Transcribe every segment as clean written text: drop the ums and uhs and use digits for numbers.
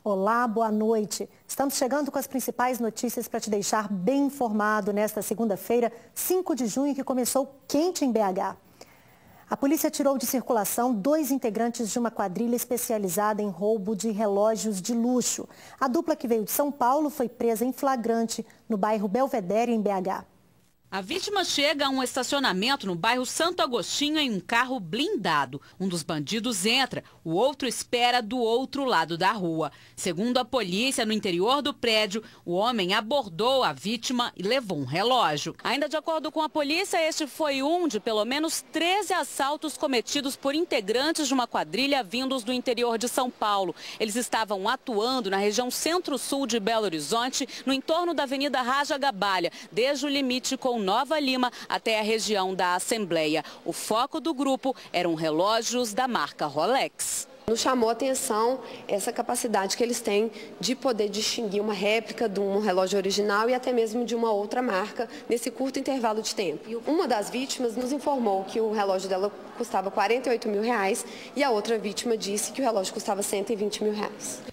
Olá, boa noite. Estamos chegando com as principais notícias para te deixar bem informado nesta segunda-feira, 5 de junho, que começou quente em BH. A polícia tirou de circulação 2 integrantes de uma quadrilha especializada em roubo de relógios de luxo. A dupla que veio de São Paulo foi presa em flagrante no bairro Belvedere, em BH. A vítima chega a um estacionamento no bairro Santo Agostinho em um carro blindado. Um dos bandidos entra, o outro espera do outro lado da rua. Segundo a polícia, no interior do prédio, o homem abordou a vítima e levou um relógio. Ainda de acordo com a polícia, este foi um de pelo menos 13 assaltos cometidos por integrantes de uma quadrilha vindos do interior de São Paulo. Eles estavam atuando na região centro-sul de Belo Horizonte, no entorno da Avenida Raja Gabalha, desde o limite com Nova Lima até a região da Assembleia. O foco do grupo eram relógios da marca Rolex. Nos chamou a atenção essa capacidade que eles têm de poder distinguir uma réplica de um relógio original e até mesmo de uma outra marca nesse curto intervalo de tempo. E uma das vítimas nos informou que o relógio dela custava R$48 mil e a outra vítima disse que o relógio custava R$120 mil.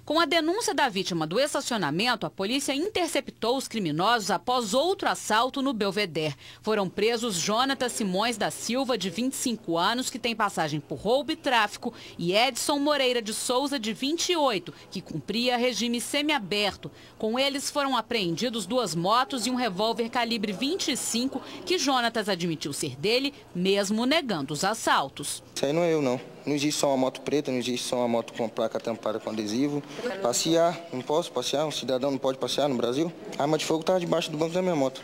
Com a denúncia da vítima do estacionamento, a polícia interceptou os criminosos após outro assalto no Belvedere. Foram presos Jonatas Simões da Silva, de 25 anos, que tem passagem por roubo e tráfico, e Edson Moreira de Souza, de 28, que cumpria regime semiaberto. Com eles foram apreendidos 2 motos e um revólver calibre 25, que Jonatas admitiu ser dele, mesmo negando os assaltos. Isso aí não é eu, não. Não existe só uma moto preta, não existe só uma moto com placa tampada com adesivo. Passear, não posso passear, um cidadão não pode passear no Brasil. A arma de fogo estava debaixo do banco da minha moto.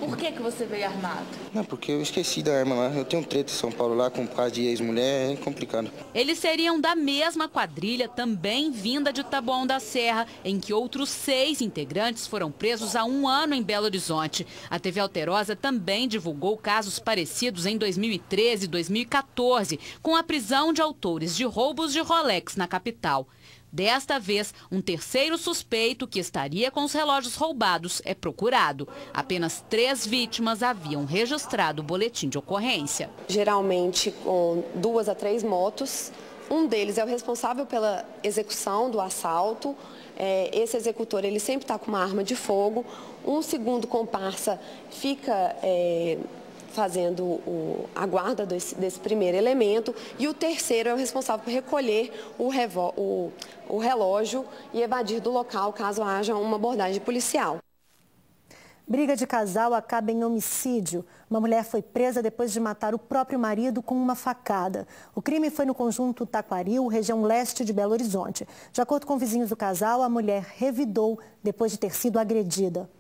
Por que você veio armado? Não, porque eu esqueci da arma lá. Eu tenho um treta em São Paulo lá, por causa de ex-mulher, é complicado. Eles seriam da mesma quadrilha, também vinda de Taboão da Serra, em que outros 6 integrantes foram presos há 1 ano em Belo Horizonte. A TV Alterosa também divulgou casos parecidos em 2013 e 2014, com a prisão de autores de roubos de Rolex na capital. Desta vez, um terceiro suspeito que estaria com os relógios roubados é procurado. Apenas 3 vítimas haviam registrado o boletim de ocorrência. Geralmente com 2 a 3 motos. Um deles é o responsável pela execução do assalto. Esse executor ele sempre está com uma arma de fogo. Um segundo comparsa fica fazendo a guarda desse primeiro elemento, e o terceiro é o responsável por recolher o relógio e evadir do local caso haja uma abordagem policial. Briga de casal acaba em homicídio. Uma mulher foi presa depois de matar o próprio marido com uma facada. O crime foi no conjunto Taquaril, região leste de Belo Horizonte. De acordo com vizinhos do casal, a mulher revidou depois de ter sido agredida.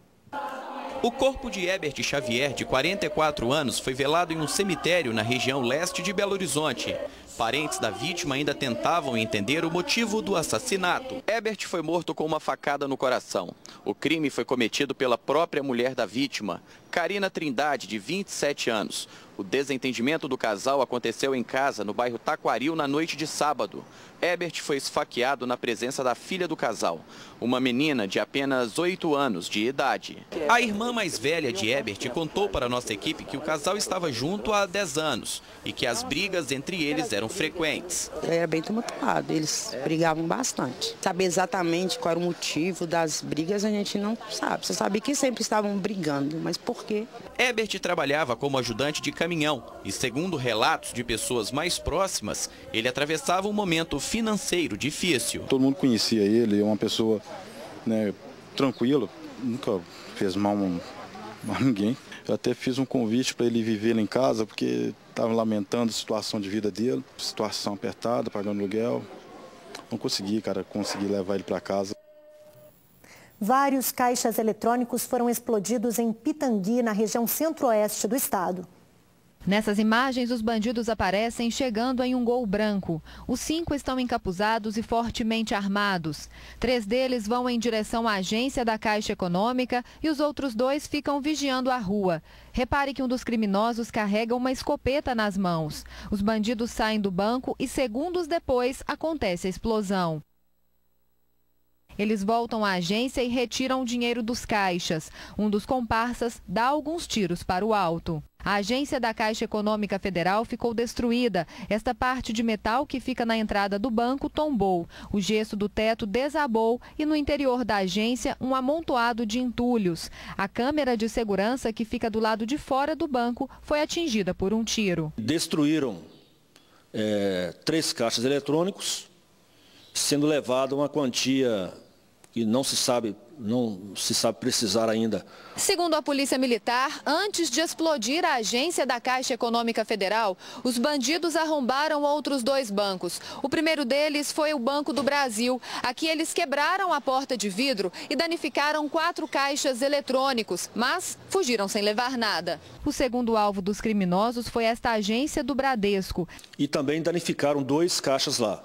O corpo de Herbert Xavier, de 44 anos, foi velado em um cemitério na região leste de Belo Horizonte. Parentes da vítima ainda tentavam entender o motivo do assassinato. Herbert foi morto com uma facada no coração. O crime foi cometido pela própria mulher da vítima, Karina Trindade, de 27 anos. O desentendimento do casal aconteceu em casa, no bairro Taquaril, na noite de sábado. Herbert foi esfaqueado na presença da filha do casal, uma menina de apenas 8 anos de idade. A irmã mais velha de Herbert contou para a nossa equipe que o casal estava junto há 10 anos e que as brigas entre eles eram frequentes. Era bem tumultuado, eles brigavam bastante. Saber exatamente qual era o motivo das brigas a gente não sabe. Você sabe que sempre estavam brigando, mas por quê? Herbert trabalhava como ajudante de caminhão e, segundo relatos de pessoas mais próximas, ele atravessava um momento financeiro difícil. Todo mundo conhecia ele, é uma pessoa, tranquila, nunca fez mal a ninguém. Eu até fiz um convite para ele viver lá em casa, porque estava lamentando a situação de vida dele, situação apertada, pagando aluguel. Não consegui, consegui levar ele para casa. Vários caixas eletrônicos foram explodidos em Pitangui, na região centro-oeste do estado. Nessas imagens, os bandidos aparecem chegando em um Gol branco. Os 5 estão encapuzados e fortemente armados. 3 deles vão em direção à agência da Caixa Econômica e os outros 2 ficam vigiando a rua. Repare que um dos criminosos carrega uma escopeta nas mãos. Os bandidos saem do banco e segundos depois acontece a explosão. Eles voltam à agência e retiram o dinheiro dos caixas. Um dos comparsas dá alguns tiros para o alto. A agência da Caixa Econômica Federal ficou destruída. Esta parte de metal que fica na entrada do banco tombou. O gesso do teto desabou e no interior da agência um amontoado de entulhos. A câmera de segurança que fica do lado de fora do banco foi atingida por um tiro. Destruíram 3 caixas eletrônicos, sendo levada uma quantia que não se sabe precisar ainda. Segundo a Polícia Militar, antes de explodir a agência da Caixa Econômica Federal, os bandidos arrombaram outros 2 bancos. O primeiro deles foi o Banco do Brasil. Aqui eles quebraram a porta de vidro e danificaram 4 caixas eletrônicos, mas fugiram sem levar nada. O segundo alvo dos criminosos foi esta agência do Bradesco. E também danificaram 2 caixas lá.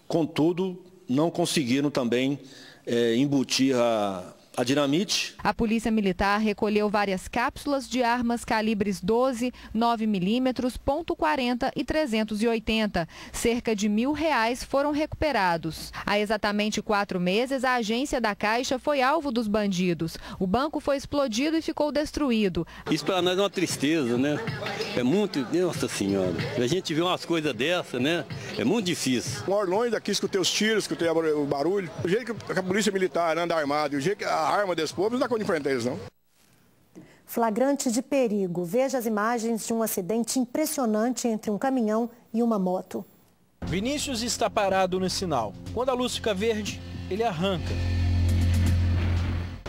Contudo, não conseguiram também embutir a dinamite. A Polícia Militar recolheu várias cápsulas de armas calibres 12, 9mm, .40 e 380. Cerca de R$1.000 foram recuperados. Há exatamente 4 meses, a agência da Caixa foi alvo dos bandidos. O banco foi explodido e ficou destruído. Isso para nós é uma tristeza, né? É muito, nossa senhora, a gente vê umas coisas dessas, né? É muito difícil. Moro longe daqui, escutei os tiros, escutei o barulho. O jeito que a Polícia Militar anda armada, o jeito que a arma desse povo, não dá conta de enfrentar eles, não. Flagrante de perigo. Veja as imagens de um acidente impressionante entre um caminhão e uma moto. Vinícius está parado no sinal. Quando a luz fica verde, ele arranca.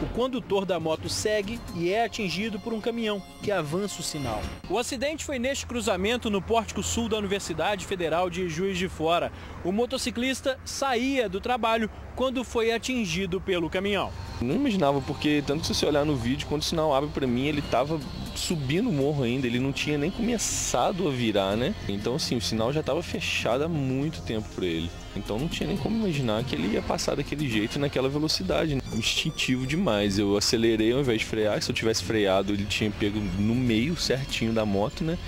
O condutor da moto segue e é atingido por um caminhão que avança o sinal. O acidente foi neste cruzamento no pórtico sul da Universidade Federal de Juiz de Fora. O motociclista saía do trabalho quando foi atingido pelo caminhão. Não imaginava, porque tanto que se você olhar no vídeo, quando o sinal abre para mim, ele estava subindo o morro ainda, ele não tinha nem começado a virar, né? Então assim, o sinal já estava fechado há muito tempo para ele. Então não tinha nem como imaginar que ele ia passar daquele jeito, naquela velocidade. Instintivo demais, eu acelerei ao invés de frear. Se eu tivesse freado, ele tinha pego no meio certinho da moto, né?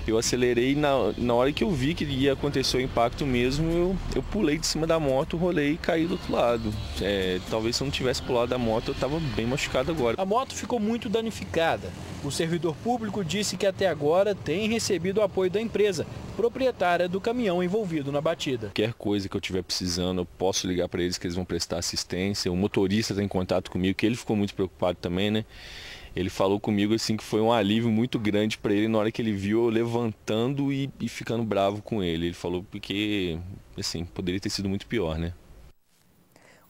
Eu acelerei, na hora que eu vi que ia acontecer o impacto mesmo, eu pulei de cima da moto, rolei e caí do outro lado. Talvez se eu não tivesse pulado da moto, eu estava bem machucado agora. A moto ficou muito danificada. O servidor público disse que até agora tem recebido o apoio da empresa, proprietária do caminhão envolvido na batida. Qualquer coisa que eu estiver precisando, eu posso ligar para eles que eles vão prestar assistência. O motorista está em contato comigo, que ele ficou muito preocupado também, né? Ele falou comigo assim que foi um alívio muito grande para ele na hora que ele viu eu levantando e ficando bravo com ele. Ele falou porque, assim, poderia ter sido muito pior, né?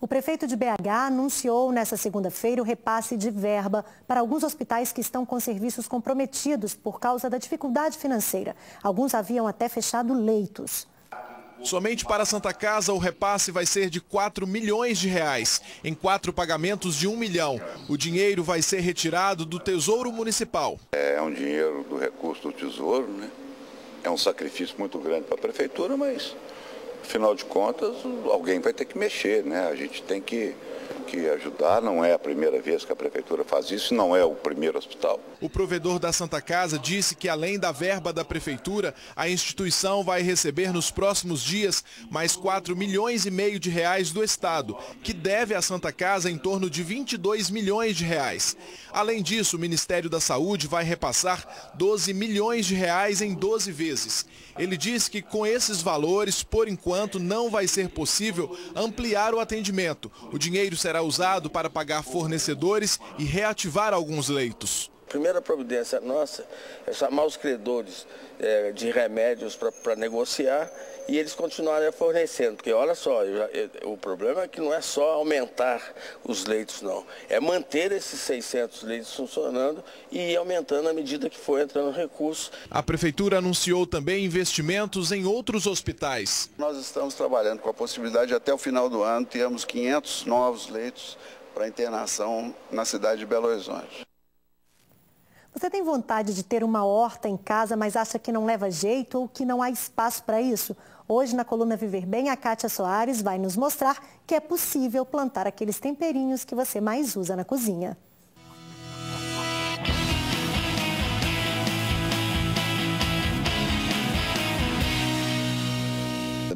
O prefeito de BH anunciou nesta segunda-feira o repasse de verba para alguns hospitais que estão com serviços comprometidos por causa da dificuldade financeira. Alguns haviam até fechado leitos. Somente para a Santa Casa, o repasse vai ser de R$4 milhões, em 4 pagamentos de R$1 milhão. O dinheiro vai ser retirado do Tesouro Municipal. É um dinheiro do recurso do Tesouro, né? É um sacrifício muito grande para a Prefeitura, mas, afinal de contas, alguém vai ter que mexer, né? A gente tem que ajudar, não é a primeira vez que a Prefeitura faz isso, não é o primeiro hospital. O provedor da Santa Casa disse que, além da verba da Prefeitura, a instituição vai receber nos próximos dias mais R$4,5 milhões do Estado, que deve à Santa Casa em torno de R$22 milhões. Além disso, o Ministério da Saúde vai repassar R$12 milhões em 12 vezes. Ele disse que com esses valores, por enquanto, não vai ser possível ampliar o atendimento. O dinheiro será usado para pagar fornecedores e reativar alguns leitos. A primeira providência nossa é chamar os credores de remédios para negociar e eles continuarem fornecendo. Porque olha só, o problema é que não é só aumentar os leitos, não. É manter esses 600 leitos funcionando e ir aumentando à medida que for entrando recursos. A Prefeitura anunciou também investimentos em outros hospitais. Nós estamos trabalhando com a possibilidade de até o final do ano termos 500 novos leitos para internação na cidade de Belo Horizonte. Você tem vontade de ter uma horta em casa, mas acha que não leva jeito ou que não há espaço para isso? Hoje, na coluna Viver Bem, a Kátia Soares vai nos mostrar que é possível plantar aqueles temperinhos que você mais usa na cozinha.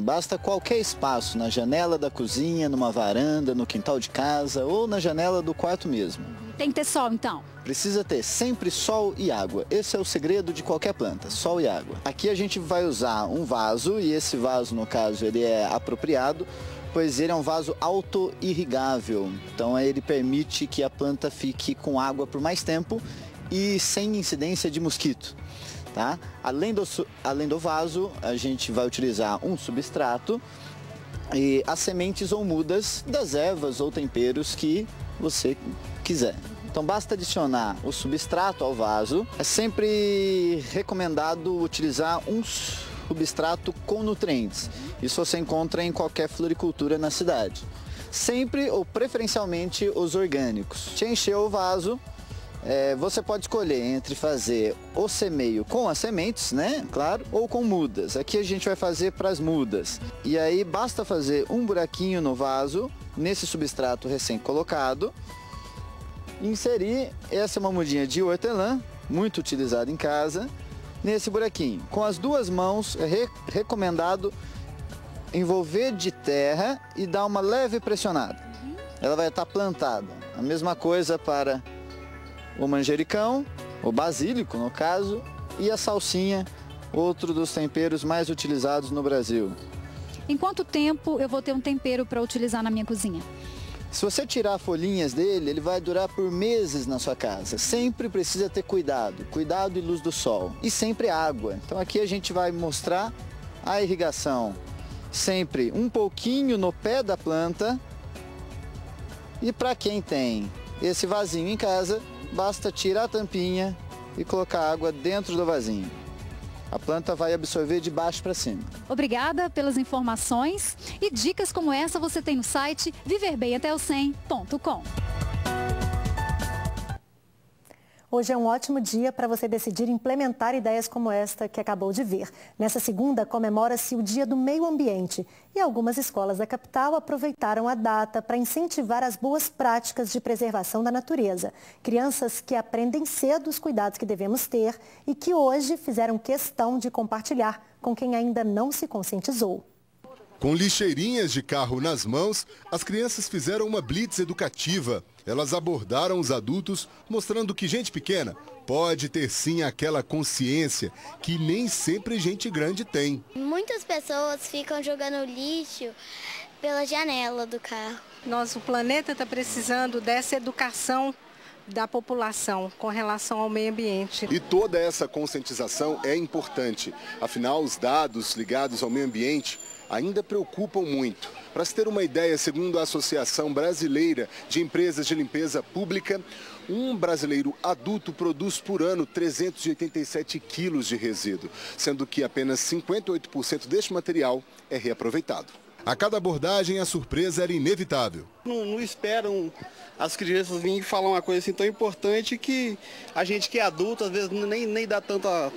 basta qualquer espaço, na janela da cozinha, numa varanda, no quintal de casa ou na janela do quarto mesmo. Tem que ter sol, então? Precisa ter sempre sol e água. Esse é o segredo de qualquer planta, sol e água. Aqui a gente vai usar um vaso, e esse vaso, no caso, ele é apropriado, pois ele é um vaso auto-irrigável. Então ele permite que a planta fique com água por mais tempo e sem incidência de mosquito. Tá? Além do vaso, a gente vai utilizar um substrato e as sementes ou mudas das ervas ou temperos que você quiser. Então basta adicionar o substrato ao vaso. É sempre recomendado utilizar um substrato com nutrientes. Isso você encontra em qualquer floricultura na cidade. Sempre ou preferencialmente os orgânicos. Te encheu o vaso, você pode escolher entre fazer o semeio com as sementes, né? Claro, ou com mudas. Aqui a gente vai fazer para as mudas. E aí basta fazer um buraquinho no vaso, nesse substrato recém-colocado. Inserir, essa é uma mudinha de hortelã, muito utilizada em casa, nesse buraquinho. Com as duas mãos, é recomendado envolver de terra e dar uma leve pressionada. Ela vai estar plantada. A mesma coisa para o manjericão, o basílico no caso, e a salsinha, outro dos temperos mais utilizados no Brasil. Em quanto tempo eu vou ter um tempero para utilizar na minha cozinha? Se você tirar folhinhas dele, ele vai durar por meses na sua casa. Sempre precisa ter cuidado, cuidado e luz do sol. E sempre água. Então aqui a gente vai mostrar a irrigação. Sempre um pouquinho no pé da planta. E para quem tem esse vasinho em casa, basta tirar a tampinha e colocar água dentro do vasinho. A planta vai absorver de baixo para cima. Obrigada pelas informações e dicas como essa você tem no site viverbematé100.com. Hoje é um ótimo dia para você decidir implementar ideias como esta que acabou de ver. Nessa segunda, comemora-se o Dia do Meio Ambiente e algumas escolas da capital aproveitaram a data para incentivar as boas práticas de preservação da natureza. Crianças que aprendem cedo os cuidados que devemos ter e que hoje fizeram questão de compartilhar com quem ainda não se conscientizou. Com lixeirinhas de carro nas mãos, as crianças fizeram uma blitz educativa. Elas abordaram os adultos, mostrando que gente pequena pode ter sim aquela consciência que nem sempre gente grande tem. Muitas pessoas ficam jogando lixo pela janela do carro. Nosso planeta está precisando dessa educação da população com relação ao meio ambiente. E toda essa conscientização é importante. Afinal, os dados ligados ao meio ambiente ainda preocupam muito. Para se ter uma ideia, segundo a Associação Brasileira de Empresas de Limpeza Pública, um brasileiro adulto produz por ano 387 quilos de resíduo, sendo que apenas 58% deste material é reaproveitado. A cada abordagem, a surpresa era inevitável. Não esperam as crianças virem falar uma coisa assim tão importante que a gente que é adulto, às vezes, nem dá tanta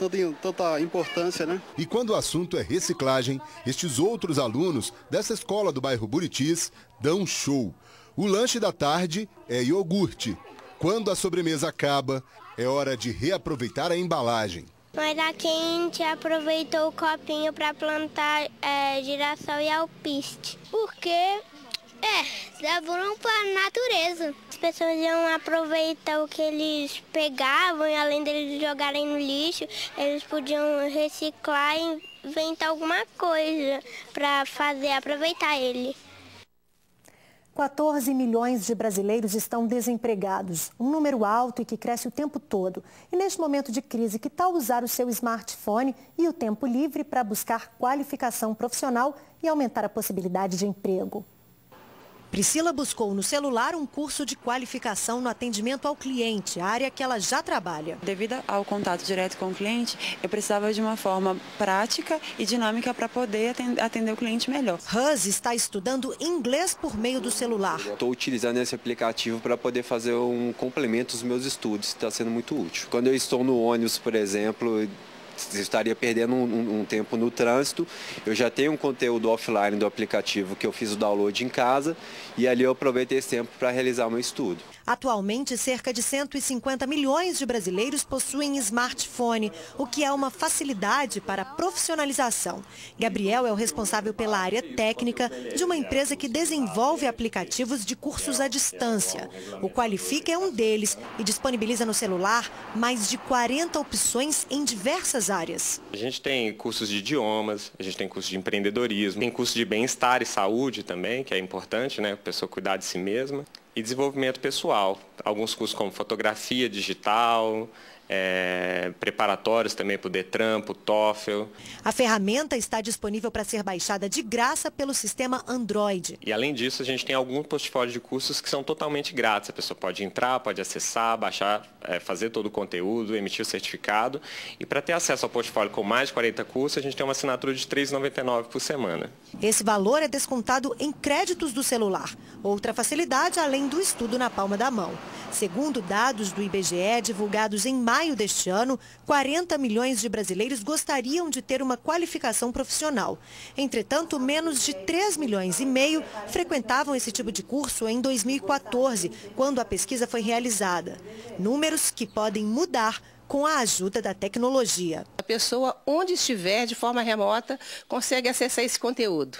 importância, né? E quando o assunto é reciclagem, estes outros alunos dessa escola do bairro Buritis dão um show. O lanche da tarde é iogurte. Quando a sobremesa acaba, é hora de reaproveitar a embalagem. Mas aqui a gente aproveitou o copinho para plantar girassol e alpiste. Porque, levaram para a natureza. As pessoas iam aproveitar o que eles pegavam e além deles jogarem no lixo, eles podiam reciclar e inventar alguma coisa para aproveitar ele. 14 milhões de brasileiros estão desempregados, um número alto e que cresce o tempo todo. E neste momento de crise, que tal usar o seu smartphone e o tempo livre para buscar qualificação profissional e aumentar a possibilidade de emprego? Priscila buscou no celular um curso de qualificação no atendimento ao cliente, área que ela já trabalha. Devido ao contato direto com o cliente, eu precisava de uma forma prática e dinâmica para poder atender o cliente melhor. Huz está estudando inglês por meio do celular. Estou utilizando esse aplicativo para poder fazer um complemento aos meus estudos, está sendo muito útil. Quando eu estou no ônibus, por exemplo, estaria perdendo um tempo no trânsito. Eu já tenho um conteúdo offline do aplicativo que eu fiz o download em casa e ali eu aproveitei esse tempo para realizar o meu estudo. Atualmente, cerca de 150 milhões de brasileiros possuem smartphone, o que é uma facilidade para a profissionalização. Gabriel é o responsável pela área técnica de uma empresa que desenvolve aplicativos de cursos à distância. O Qualifica é um deles e disponibiliza no celular mais de 40 opções em diversas áreas. A gente tem cursos de idiomas, a gente tem cursos de empreendedorismo, tem curso de bem-estar e saúde também, que é importante, né? A pessoa cuidar de si mesma. E desenvolvimento pessoal, alguns cursos como fotografia digital, preparatórios também para o Detran, para o TOEFL. A ferramenta está disponível para ser baixada de graça pelo sistema Android. E além disso, a gente tem algum portfólio de cursos que são totalmente grátis. A pessoa pode entrar, pode acessar, baixar, fazer todo o conteúdo, emitir o certificado. E para ter acesso ao portfólio com mais de 40 cursos, a gente tem uma assinatura de R$ 3,99 por semana. Esse valor é descontado em créditos do celular. Outra facilidade além do estudo na palma da mão. Segundo dados do IBGE divulgados em maio deste ano, 40 milhões de brasileiros gostariam de ter uma qualificação profissional. Entretanto, menos de 3 milhões e meio frequentavam esse tipo de curso em 2014, quando a pesquisa foi realizada. Números que podem mudar com a ajuda da tecnologia. A pessoa, onde estiver, de forma remota, consegue acessar esse conteúdo.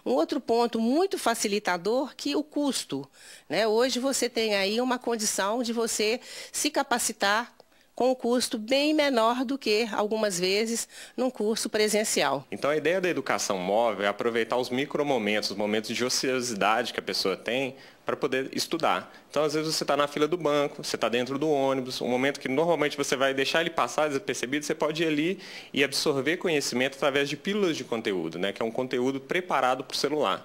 Um outro ponto muito facilitador que o custo, né? Hoje você tem aí uma condição de você se capacitar com um custo bem menor do que, algumas vezes, num curso presencial. Então a ideia da educação móvel é aproveitar os micromomentos, os momentos de ociosidade que a pessoa tem para poder estudar. Então às vezes você está na fila do banco, você está dentro do ônibus, um momento que normalmente você vai deixar ele passar despercebido, você pode ir ali e absorver conhecimento através de pílulas de conteúdo, né, que é um conteúdo preparado para o celular.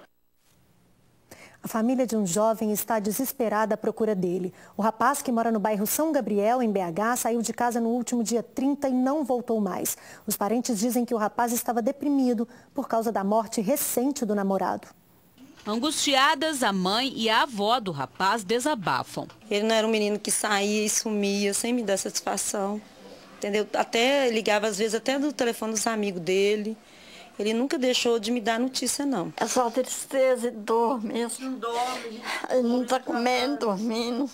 A família de um jovem está desesperada à procura dele. O rapaz, que mora no bairro São Gabriel, em BH, saiu de casa no último dia 30 e não voltou mais. Os parentes dizem que o rapaz estava deprimido por causa da morte recente do namorado. Angustiadas, a mãe e a avó do rapaz desabafam. Ele não era um menino que saía e sumia sem me dar satisfação, entendeu? Até ligava às vezes até do telefone dos amigos dele. Ele nunca deixou de me dar notícia, não. É só tristeza e dor mesmo. Não dorme. Ele não está comendo, dormindo.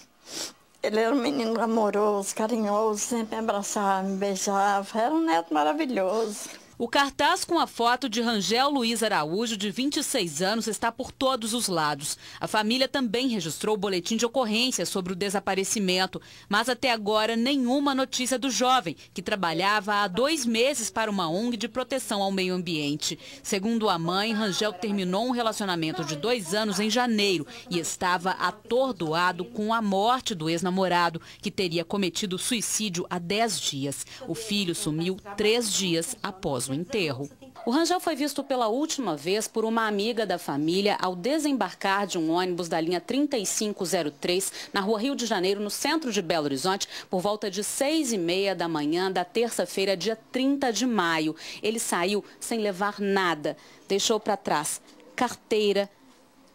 Ele era um menino amoroso, carinhoso, sempre me abraçava, me beijava. Era um neto maravilhoso. O cartaz com a foto de Rangel Luiz Araújo, de 26 anos, está por todos os lados. A família também registrou o boletim de ocorrência sobre o desaparecimento, mas até agora nenhuma notícia do jovem, que trabalhava há 2 meses para uma ONG de proteção ao meio ambiente. Segundo a mãe, Rangel terminou um relacionamento de 2 anos em janeiro e estava atordoado com a morte do ex-namorado, que teria cometido suicídio há 10 dias. O filho sumiu 3 dias após o enterro. O Rangel foi visto pela última vez por uma amiga da família ao desembarcar de um ônibus da linha 3503 na rua Rio de Janeiro, no centro de Belo Horizonte, por volta de 6h30 da manhã da terça-feira, dia 30 de maio. Ele saiu sem levar nada. Deixou para trás carteira,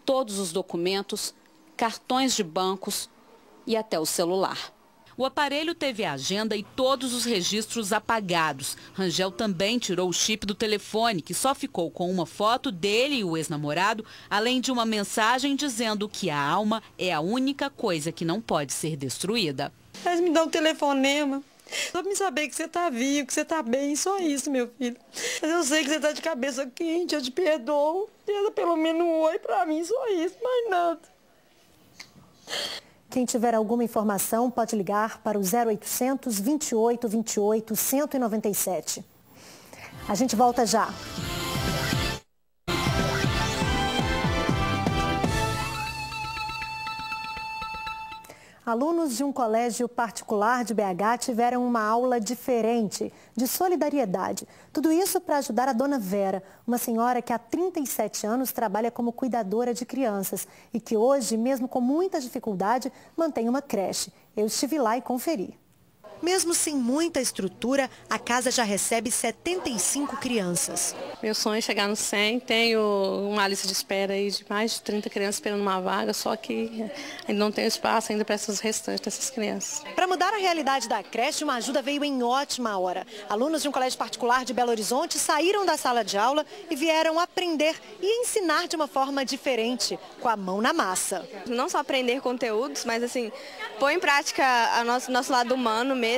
todos os documentos, cartões de bancos e até o celular. O aparelho teve a agenda e todos os registros apagados. Rangel também tirou o chip do telefone, que só ficou com uma foto dele e o ex-namorado, além de uma mensagem dizendo que a alma é a única coisa que não pode ser destruída. Mas me dá um telefonema, só pra me saber que você tá vivo, que você tá bem, só isso, meu filho. Mas eu sei que você tá de cabeça quente, eu te perdoo. Dê pelo menos um oi pra mim, só isso, mais nada. Quem tiver alguma informação pode ligar para o 0800 28 28 197. A gente volta já. Alunos de um colégio particular de BH tiveram uma aula diferente de solidariedade. Tudo isso para ajudar a dona Vera, uma senhora que há 37 anos trabalha como cuidadora de crianças e que hoje, mesmo com muita dificuldade, mantém uma creche. Eu estive lá e conferi. Mesmo sem muita estrutura, a casa já recebe 75 crianças. Meu sonho é chegar no 100, tenho uma lista de espera aí de mais de 30 crianças esperando uma vaga, só que ainda não tenho espaço ainda para essas restantes dessas crianças. Para mudar a realidade da creche, uma ajuda veio em ótima hora. Alunos de um colégio particular de Belo Horizonte saíram da sala de aula e vieram aprender e ensinar de uma forma diferente, com a mão na massa. Não só aprender conteúdos, mas assim, pôr em prática nosso lado humano mesmo.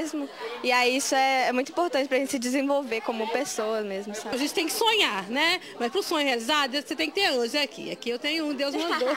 E aí isso é muito importante para a gente se desenvolver como pessoa mesmo, sabe? A gente tem que sonhar, né? Mas para o sonho realizado, você tem que ter anjo aqui. Aqui eu tenho um, Deus mandou.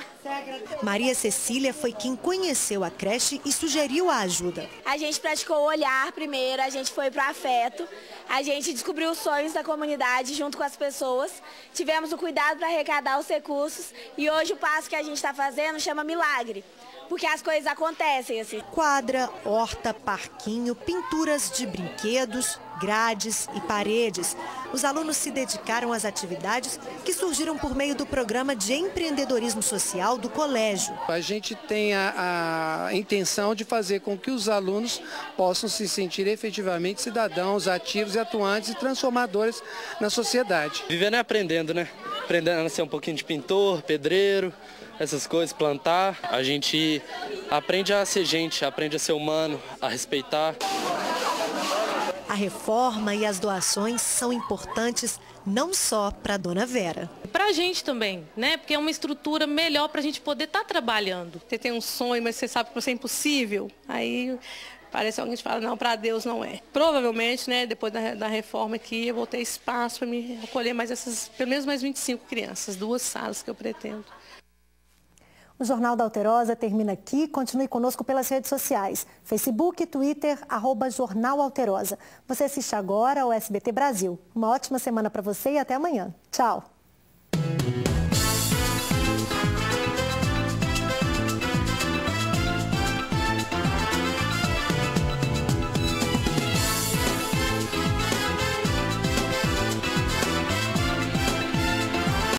Maria Cecília foi quem conheceu a creche e sugeriu a ajuda. A gente praticou o olhar primeiro, a gente foi para o afeto, a gente descobriu os sonhos da comunidade junto com as pessoas, tivemos o cuidado para arrecadar os recursos e hoje o passo que a gente está fazendo chama Milagre. Porque as coisas acontecem assim. Quadra, horta, parquinho, pinturas de brinquedos, grades e paredes. Os alunos se dedicaram às atividades que surgiram por meio do programa de empreendedorismo social do colégio. A gente tem a intenção de fazer com que os alunos possam se sentir efetivamente cidadãos ativos e atuantes e transformadores na sociedade. Vivendo e aprendendo, né? Aprendendo a ser um pouquinho de pintor, pedreiro, essas coisas, plantar. A gente aprende a ser gente, aprende a ser humano, a respeitar. A reforma e as doações são importantes não só para a Dona Vera. Para a gente também, né? Porque é uma estrutura melhor para a gente poder estar trabalhando. Você tem um sonho, mas você sabe que você é impossível, aí parece alguém que fala, não, para Deus não é. Provavelmente, né, depois da reforma aqui, eu vou ter espaço para me acolher pelo menos mais 25 crianças, 2 salas que eu pretendo. O Jornal da Alterosa termina aqui. Continue conosco pelas redes sociais. Facebook, Twitter, @Jornal Alterosa. Você assiste agora ao SBT Brasil. Uma ótima semana para você e até amanhã. Tchau.